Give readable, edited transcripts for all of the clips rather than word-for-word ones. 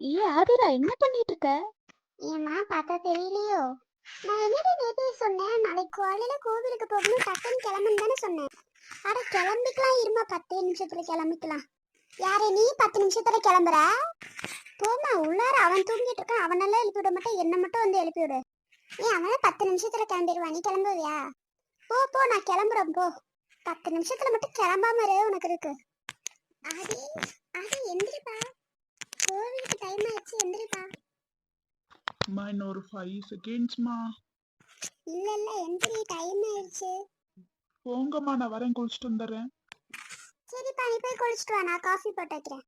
ஏ ஆதிரா, என்ன பண்ணிட்டு இருக்க? ஏமா பார்த்தா தெரியலையோ? நான் என்னடி நேத்தே சொன்னேன், நாளைக்கு காலையில கோவிலுக்கு போகணும், டக்குன்னு கிளம்புன்னு தானே சொன்னேன். அட கிளம்பிக்கலாம், இருமா 10 நிமிஷத்துல கிளம்பிக்கலாம். யாரு நீ 10 நிமிஷத்துல கிளம்புற? போமா உள்ளார, அவன் தூங்கிட்டு இருக்கான், அவனெல்லாம் எழுப்பி விட மாட்டேன், என்ன மட்டும் வந்து எழுப்பி விடு. ஏன் அவன் 10 நிமிஷத்துல கிளம்பிடுவான், நீ கிளம்புவியா? போ போ, நான் கிளம்புறேன் போ. 10 நிமிஷத்துல மட்டும் கிளம்பாம இரு, உனக்கு இருக்கு. ஆதி ஆதி எந்திரிப்பா, கோவிலுக்கு டைம் ஆயிடுச்சு, எந்திரிப்பா. இன்னொரு 5 செகண்ட்ஸ்மா. இல்ல இல்ல எந்திரி, டைம் ஆயிடுச்சு. போங்கம்மா, நான் வரேன், குளிச்சுட்டு வந்துடுறேன். சரிப்பா, நீ போய் குளிச்சுட்டு வா, நான் காஃபி போட்டு வைக்கிறேன்.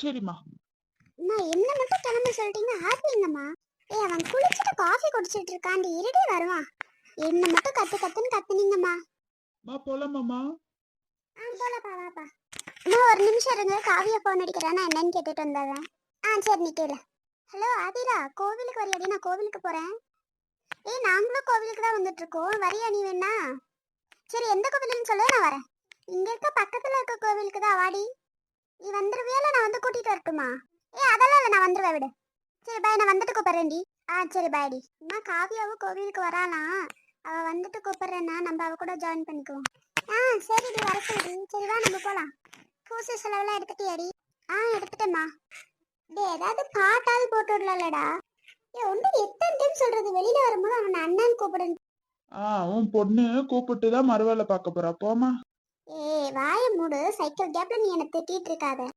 சரிம்மா. அம்மா என்ன மட்டும் கிளம்ப சொல்லிட்டீங்க, ஆப்பிங்கம்மா. அவன் குளிச்சுட்டு காஃபி குடிச்சிட்டு இருக்காண்டி, இருடி வருவான். என்ன மட்டும் கத்து கத்துன்னு கத்துனீங்கம்மா. போலாமாம்மா? போலப்பா, வாப்பா. அம்மா ஒரு நிமிஷம் இருங்க, காவியா போன் அடிக்கிறேன், நான் என்னன்னு கேட்டுட்டு வந்துடுறேன். சரி நீ கேளு. ஹலோ ஆதிரா, கோவிலுக்கு வரியாடி? நான் கோவிலுக்கு போறேன். நாங்களும் கோவிலுக்கு தான் வந்துட்டு இருக்கோம், வரியா நீ வேணா? சரி எந்த கோவிலுன்னு சொல்லு, நான் வரேன். இங்க இருக்க பக்கத்துல இருக்க கோவிலுக்கு தான், வாடி. நீ வந்துருவியா, நான் வந்து கூட்டிட்டு வரட்டுமா? அதெல்லாம் இல்லை, நான் வந்துருவேன், விடு. சரி பாய், நான் வந்துட்டு கூப்பிடுறேன்டி. சரி பாய்டி. அம்மா காவியாவும் கோவிலுக்கு வராலாம், அவ வந்துட்டு கூப்பிடுறேன்னா நம்ம அவ கூட ஜாயின் பண்ணிக்குவோம். சரிடி, வர சொல்றி. சரி வா, நம்ம போலாம். பூசை செலவெல்லாம் எடுத்துட்டியாடி? எடுத்துட்டேம்மா. ஏதாவது பாட்டாவது போட்டு விடலடா. ஒன்று எத்தனை டைம் சொல்றது, வெளியில வரும்போது அவன் அண்ணன் கூப்பிடுன்னு. உன் பொண்ணு கூப்பிட்டு தான் மறுவேலை பார்க்க போறா, போமா. வாய மூடு, சைக்கிள் கேப்ல நீ என்ன திட்டிட்டு இருக்காத.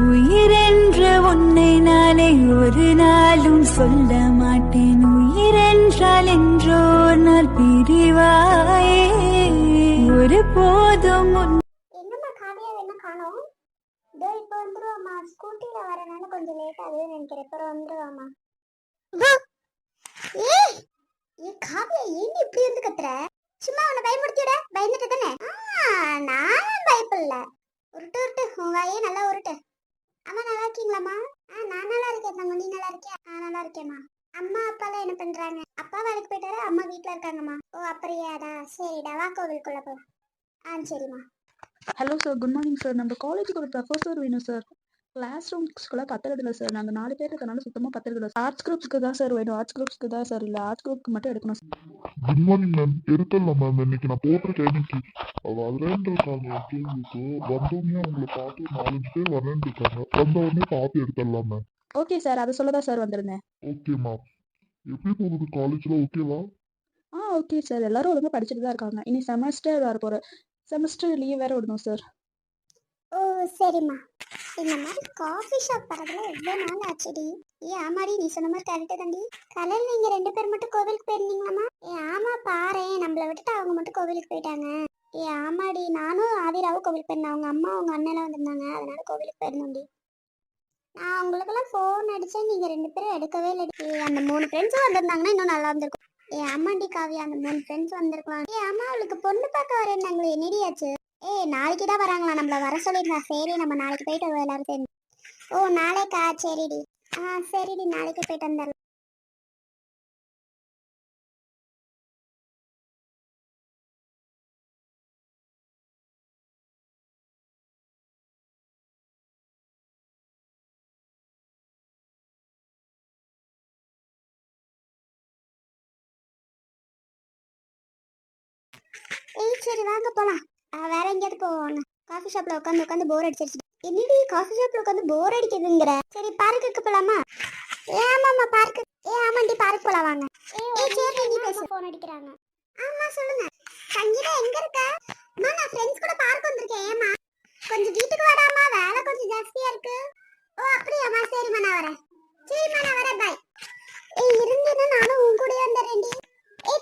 உயிரென்ற உன்னை நானே ஒரு நாளும் சொல்ல மாட்டேன், உயிரென்றால் என்றோ நாள் பிரிவாயே ஒரு போதும். என்னம்மா காவியா என்ன காணோம்? இதோ இப்போ வந்துருவாமா, ஸ்கூட்டில வரனால கொஞ்சம் லேட் ஆகுதுன்னு நினைக்கிறேன், இப்போ வந்துருவாமா. காவியா ஏன் இப்படி வந்து கத்துற? சும்மா உன்னை பயமுறுத்திட, பயந்துட்டு தானே? நான் பயப்படல. உருட்டு உருட்டு, உன் வாயே நல்லா உருட்டு. அம்மா நல்லா இருக்கீங்களாம்மா? நான் நல்லா இருக்கேன் தங்க, நீ நல்லா இருக்கியா? நல்லா இருக்கேம்மா. அம்மா அப்பாலாம் என்ன பண்றாங்க? அப்பா வேலைக்கு போயிட்டாரு, அம்மா வீட்டுல இருக்காங்கம்மா. ஓ அப்படியாடா, சரிடா, வா கோவிலுக்குள்ள போ. சரிம்மா. Hello sir, good morning sir. நம்ம காலேஜுக்கு ஒரு ப்ரொஃபஸர் வேணும் சார். கிளாஸ் ரூம்ஸ்க்குலாம் பத்தறதில்ல சார். நாங்கள் 4 பேர் இருக்கனால சுத்தமாக பத்தறதில்ல. ஆர்ட்ஸ் குரூப்ஸ்க்கு தான் சார் வேணும். ஆர்ட்ஸ் குரூப்ஸ்க்கு தான் சார், இல்லை ஆர்ட்ஸ் குரூப்க்கு மட்டும் எடுக்கணும் சார். Good morning ma'am. எடுத்துடலாம் மேம். இன்னைக்கு நான் போட்டிருக்கேன். இன்னைக்கு வரேன் இருக்காங்க இன்டர்வியூக்கு. வந்தோடனே அவங்களை பார்த்து 4-5 பேர் வரேன் இருக்காங்க. வந்த உடனே பார்த்து எடுத்துடலாம் மேம். ஓகே சார், அதை சொல்ல தான் சார் வந்திருந்தேன். Okay ma'am. எப்படி போகுது காலேஜ்ல? ஓகேவா? ஓகே சார், எல்லாரும் ஒழுங்காக படிச்சுட்டு தான் இருக்காங்க. இனி செமஸ்டர் வர போகிற செமஸ்டர் லீவ் வேற விடணும் சார். ஓ சரிம்மா. இந்த மாதிரி காஃபி ஷாப் வரதுல எவ்வளோ நாள் ஆச்சுடி? ஆமாடி, நீ சொன்ன மாதிரி கரெக்டு தாண்டி. காலையில் நீங்கள் 2 பேர் மட்டும் கோவிலுக்கு போயிருந்தீங்களாம்மா? ஆமா பாரு, நம்மளை விட்டுட்டு அவங்க மட்டும் கோவிலுக்கு போயிட்டாங்க. ஆமாடி, நானும் ஆதிராவும் கோவிலுக்கு போயிருந்தேன். அவங்க அம்மா அவங்க அண்ணெல்லாம் வந்திருந்தாங்க, அதனால கோவிலுக்கு போயிருந்தோம்டி. நான் உங்களுக்கெல்லாம் ஃபோன் அடித்தேன், நீங்கள் 2 பேரும் எடுக்கவே இல்லை. அந்த 3 ஃப்ரெண்ட்ஸும் வந்திருந்தாங்கன்னா இன்னும் நல்லா இருந்திருக்கும். ஆமாண்டி காவியா, அந்த 3 ஃப்ரெண்ட்ஸ் வந்திருக்கலாம். ஆமா, அவளுக்கு பொண்ணு பார்க்க வரேன்னாங்களே, என்னடியாச்சு? நாளைக்கு தான் வராங்களா, நம்மள வர சொல்லியிருந்தா. சரி நம்ம நாளைக்கு போயிட்டு வருவோம் எல்லாரும் சேர்ந்து. ஓ நாளைக்கா? சரிடி. சரிடி, நாளைக்கு போயிட்டு வந்துடலாம். சரி வாங்க போலாம். வேற எங்கேயாவது போவாங்க. காஃபி ஷாப்ல உட்காந்து உட்காந்து போர் அடிச்சிருச்சு. என்னடி காஃபி ஷாப்ல உட்காந்து போர் அடிக்குதுங்கிற? சரி பார்க்குக்கு போலாமா? ஆமாம்மா பார்க்கு. ஆமாண்டி, பார்க் போலாம் வாங்க. சரி நீ பேச, ஃபோன் அடிக்கிறாங்க. ஆமா சொல்லுங்க. சங்கீதா எங்க இருக்க? அம்மா நான் ஃப்ரெண்ட்ஸ் கூட பார்க் வந்திருக்கேன். ஏமா கொஞ்சம் வீட்டுக்கு வாடாமா, வேலை கொஞ்சம் ஜாஸ்தியா இருக்கு. ஓ அப்படியாம்மா, சரிம்மா நான் வரேன். சரிம்மா நான் வரேன், பாய். இருந்தேன்னா நானும் உன் கூடயே வந்துடுறேன்டி.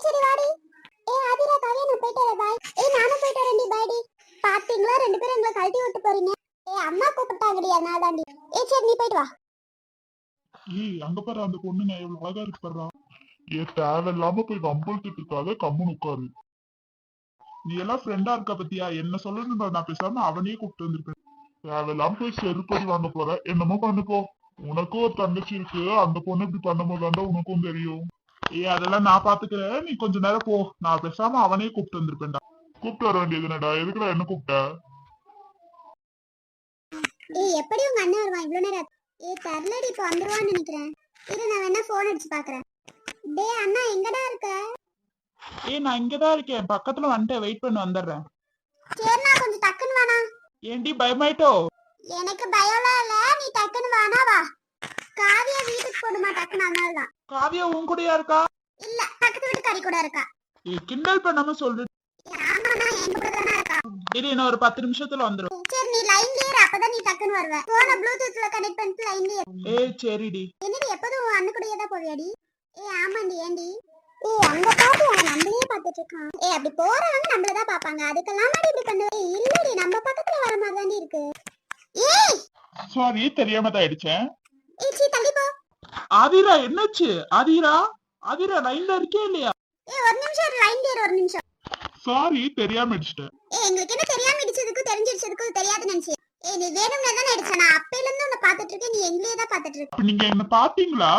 சரி வாடி. ஆதிரா காவியா, நான் போயிட்டு வரேன், பாய். நானும் போயிட்டு வரேன்டி, பாய்டி. பாத்தீங்களா 2 பேரும் எங்களை கழட்டி விட்டு போறீங்க. அம்மா கூப்பிட்டாங்கடி, அதனால தாண்டி. சரி நீ போயிட்டு வா. அங்க பாரு, அந்த பொண்ணு நான் எவ்வளவு அழகா இருக்கு பாரு. தேவையில்லாம போய் கம்பளத்துட்டு இருக்காத, கம்முன்னு உட்காரு. நீ எல்லாம் ஃப்ரெண்டா இருக்க பத்தியா? என்ன சொல்லணும், நான் பேசாம அவனையே கூப்பிட்டு வந்திருப்பேன். தேவையில்லாம போய் செருப்படி வாங்க போற. என்னமோ பண்ணுப்போ. உனக்கும் ஒரு தங்கச்சி இருக்கு, அந்த பொண்ணு இப்படி பண்ணும்போது தாண்டா உனக்கும் தெரியும். அதெல்லாம் நான் பாத்துக்கிறேன், நீ கொஞ்ச நேரம் போ. நான் பேசாம அவனையே கூப்பிட்டு வந்திருப்பேன்டா. கூப்பிட்டு வர வேண்டியதுனடா, எதுக்குடா என்ன கூப்பிட்ட? எப்படி உங்க அண்ணன் வருவான் இவ்வளவு நேரம்? தரலடி இப்போ வந்துருவான்னு நினைக்கிறேன். இரு நான் வேணா போன் அடிச்சு பாக்குறேன். டேய் அண்ணா எங்கடா இருக்க? நான் இங்கதான் இருக்கேன், பக்கத்துல வந்துட்டேன், வெயிட் பண்ணி வந்துடுறேன். சரிண்ணா கொஞ்சம் டக்குன்னு வாண்ணா. ஏண்டி பயமாயிட்டோ? எனக்கு பயம்லாம் இல்ல, நீ டக்குன்னு வாண்ணா வா. காவியா வீட்டுக்கு போடுமா டக்குன்னு, அதனாலதான். காவியா உன் கூடயா இருக்கா? இல்ல பக்கத்து வீட்டு கறி கூட இருக்கா. கிண்டல் பண்ணாம சொல்லு. ஆமாண்ணா என் கூட தானே இருக்கா. நான் ஒரு 10 நிமிஷத்துல வந்துடும். சரி நீ லைன்லயே இரு, அப்பதான் நீ டக்குன்னு வருவ. போன ப்ளூடூத்ல கனெக்ட் பண்ணிட்டு லைன்லயே இரு. சரிடி. என்னடி எப்போதும் உன் அண்ணன் கூடயே தான் போவியாடி? ஆமாண்டி. ஏண்டி? அங்க பாத்து அவன் நம்மளையே பாத்துட்டு இருக்கான். அப்படி போறவங்க நம்மளதான் பாப்பாங்க, அதுக்கெல்லாம் இப்படி பண்ணுவே? இல்லடி நம்ம பக்கத்துல வர மாதிரி தாண்டி இருக்கு. சாரி, தெரியாம தான் அடிச்சேன். சீ தள்ளி போ. ஆதிரா என்னாச்சு? ஆதிரா லைன்ல இருக்கே இல்லையா? ஒரு நிமிஷம் லைன்ல இரு, ஒரு நிமிஷம். சாரி, தெரியாம அடிச்சிட்டேன். எங்களுக்கு என்ன தெரியாம இடிச்சதுக்கு தெரிஞ்சிடுச்சதுக்கு தெரியாது நினைச்சு. நீ வேணும்னே தானே அடிச்ச. நான் அப்பையில இருந்து உன்னை பாத்துட்டு இருக்கேன், நீ எங்களையே தான் பாத்துட்டு இருக்க. அப்ப நீங்க என்ன பாத்தீங்களா?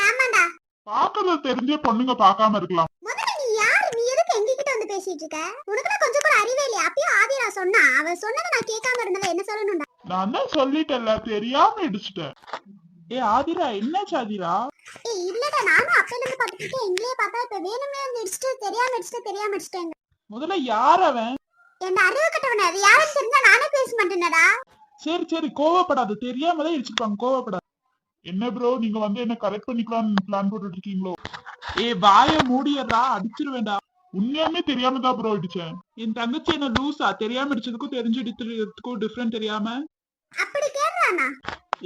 ஆமாண்டா. பாக்குறது தெரிஞ்சே பொண்ணுங்க பாக்காம இருக்கலாம். முதல்ல நீ யாரு? நீ எதுக்கு எங்ககிட்ட வந்து பேசிட்டு இருக்க? உனக்கு கொஞ்சம் கூட அறிவே இல்லையா? அப்பயும் ஆதிரா சொன்னா, அவ சொன்னதை நான் கேட்காம இருந்தல, என்ன சொல்லணும்டா? நான் தான் சொல்லிட்டேன்ல, தெரியாம அடிச்சிட்டேன். ஆதிரா என்னாச்சு? ஆதிரா இல்லடா, நானும் அப்பையில இருந்து பாத்துட்டு இருக்கேன், எங்களையே பார்த்தா இப்ப வேணும்னே வந்து இடிச்சிட்டு தெரியாம அடிச்சிட்டேங்க. முதல்ல யார் அவன்? என்ன அறிவு கட்டவன? அது யாருன்னு தெரிஞ்சா நானே பேச மாட்டேனடா. சரி கோவப்படாது, தெரியாம தான் இடிச்சிருப்பாங்க, கோவப்படாது. என்ன ப்ரோ, நீங்க வந்து என்ன கரெக்ட் பண்ணிக்கலாம்னு பிளான் போட்டுட்டு இருக்கீங்களோ? வாய மூடியறா, அடிச்சிரு வேண்டாம். உண்மையாமே தெரியாம தான் ப்ரோ அடிச்சேன். என் தங்கச்சி என்ன லூசா? தெரியாம அடிச்சதுக்கும் தெரிஞ்சு அடிச்சதுக்கும் டிஃபரெண்ட் தெரியாம அப்படி கேக்குறானா?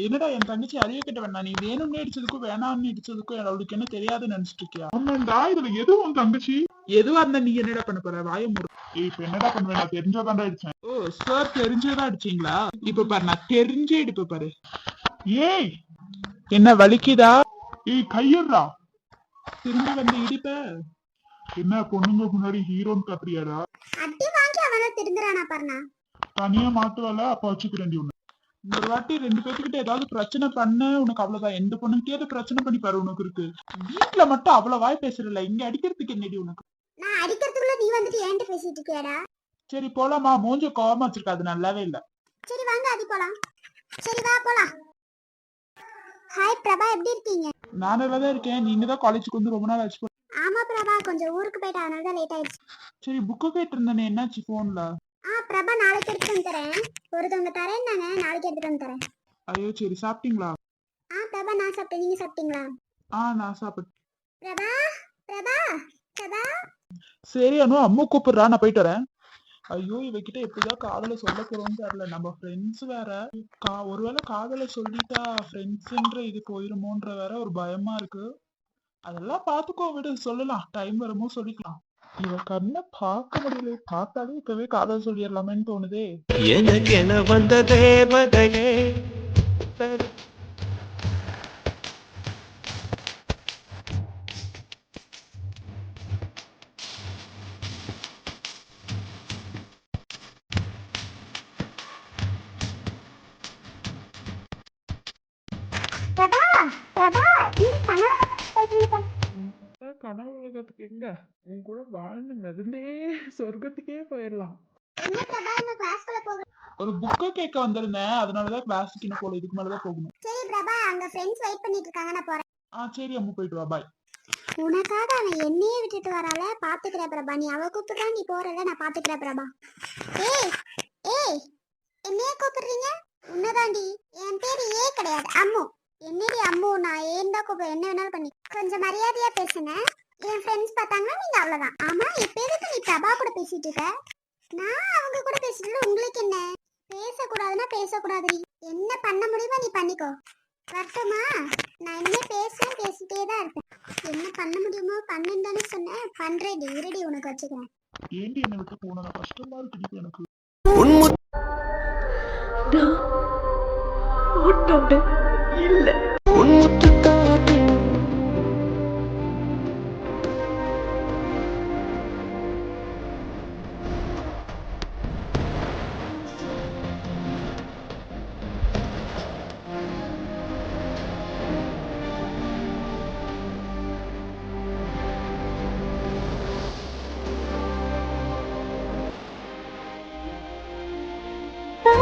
என்னடா என் தங்கச்சி அறிய கிட்ட வேணா, நீ வேணும்னு அடிச்சதுக்கும் வேணாம்னு அடிச்சதுக்கும் அவளுக்கு என்ன தெரியாதுன்னு நினைச்சிட்டு இருக்கியா? ஆமாண்டா, இதுல எதுவும் தங்கச்சி எதுவா இருந்தா நீ என்னடா பண்ண போற? வாய மூடு. இப்ப என்னடா பண்ணுவேன்? நான் தெரிஞ்சாதான்டா அடிச்சேன். சார் தெரிஞ்சதா அடிச்சீங்களா? இப்ப பாரு, நான் தெரிஞ்சே அடிப்ப பாரு. ஏய் என்ன வலிக்குதா? கையறா. திரும்பி வந்து இடிப்ப. என்ன பொண்ணுங்க முன்னாடி ஹீரோன்னு காட்டுறியாடா? அடி வாங்கி அவன திருந்துறானா பாருண்ணா. தனியா மாட்டுவல, அப்ப வச்சுக்கிறேன்டி உன்னை. ஒரு வாட்டி 2 பேத்துக்கிட்ட ஏதாவது பிரச்சனை பண்ண உனக்கு அவ்வளவுதான். எந்த பொண்ணுகிட்டயாவது பிரச்சனை பண்ணி பாரு, உனக்கு இருக்கு. வீட்டுல மட்டும் அவ்வளவு வாய் பேசுறல, இங்க அடிக்கிறதுக்கு என்னடி உனக்கு? நான் அடிக்கிறதுக்குள்ள நீ வந்துட்டு ஏன்ட்டு பேசிட்டு இருக்கியாடா? சரி போலாமா? மூஞ்ச கோவமா வச்சிருக்க, அது நல்லாவே இல்ல. சரி வாங்க அடி போலாம். சரி வா போலாம். ஹாய் பிரபா, எப்படி இருக்கீங்க? நான் நல்லாதான் இருக்கேன். நீங்க தான் காலேஜுக்கு வந்து ரொம்ப நாள் ஆச்சு. ஆமா பிரபா, கொஞ்சம் ஊருக்கு போயிட்டு அதனால தான் லேட் ஆயிடுச்சு. சரி புக்கு கேட்டு இருந்தேனே, என்னாச்சு போன்ல? பிரபா நாளைக்கு எடுத்துட்டு வந்து தரேன். ஒருத்தவங்க தரேன்னாங்க, நாளைக்கு எடுத்துட்டு வந்து தரேன். ஐயோ சரி, சாப்பிட்டீங்களா? பிரபா நான் சாப்பிட்டேன், நீங்க சாப்பிட்டீங்களா? நான் சாப்பிட்டேன். பிரபா பிரபா பிரபா. சரி அனு, அம்மா கூப்பிடுறா, நான் போயிட்டு வரேன். ஐயோ இவகிட்ட எப்படிதான் காதல சொல்ல போறோம்னு தெரியல. நம்ம ஃப்ரெண்ட்ஸ் வேற, ஒருவேளை காதல சொல்லிட்டா ஃப்ரெண்ட்ஸ்ன்ற இது போயிருமோன்ற வேற ஒரு பயமா இருக்கு. அதெல்லாம் பாத்துக்கோ, விடு, சொல்லலாம், டைம் வருமோ சொல்லிக்கலாம். இவ கண்ணை பார்க்க முடியல, பார்த்தாலே இப்பவே காதல் சொல்லிடலாமேன்னு தோணுதே. எனக்கு என வந்த தேவதையே பிரபா பிரபா கனவு உலகத்துக்கு எங்க, உன் கூட வாழ்ந்து மிதந்தே சொர்க்கத்துக்கே போயிடலாம். என்ன பிரபா இந்த கிளாஸ்க்குள்ள போக? ஒரு புக்கை கேட்க வந்திருந்தேன், அதனாலதான் கிளாஸுக்கு இன்னும் போல, இதுக்கு மேலதான் போகணும். சரி பிரபா, அங்க ஃப்ரெண்ட்ஸ் வெயிட் பண்ணிட்டு இருக்காங்க, நான் போறேன். சரி அம்மா, போயிட்டு வா, பாய். உனக்காக அவன் என்னையே விட்டுட்டு வரால, பாத்துக்கிற பிரபா. நீ அவ கூப்பிடுறா, நீ போறல, நான் பாத்துக்கிற பிரபா. ஏய் ஏய், என்னைய கூப்பிடுறீங்க? உன்னதாண்டி. என் பேரு ஏ கிடையாது, அம்மு. என்னடி அம்மு? நான் ஏன் தான் கூப்பிடுறேன், என்ன வேணாலும் பண்ணி. கொஞ்சம் மரியாதையா பேசுங்க. என் ஃப்ரெண்ட்ஸ் பார்த்தாங்கன்னா நீங்க அவ்வளவுதான். ஆமா, இப்ப எதுக்கு நீ பிரபா கூட பேசிட்டு இருக்க? நான் அவங்க கூட பேசிட்டு, உங்களுக்கு என்ன? பேசக்கூடாதுன்னா பேசக்கூடாதுடி. என்ன பண்ண முடியுமோ நீ பண்ணிக்கோ. வரட்டுமா? நான் இனிமே பேசிட்டே தான் இருப்பேன். என்ன பண்ண முடியுமோ பண்ணுன்னு தானே சொன்னேன், பண்றேன். இருடி, உனக்கு வச்சுக்கிறேன். ஏண்டி என்னை விட்டு போன? கஷ்டமா இருக்கு எனக்கு. உன்னோட இல்ல, உன் முத்துக்கா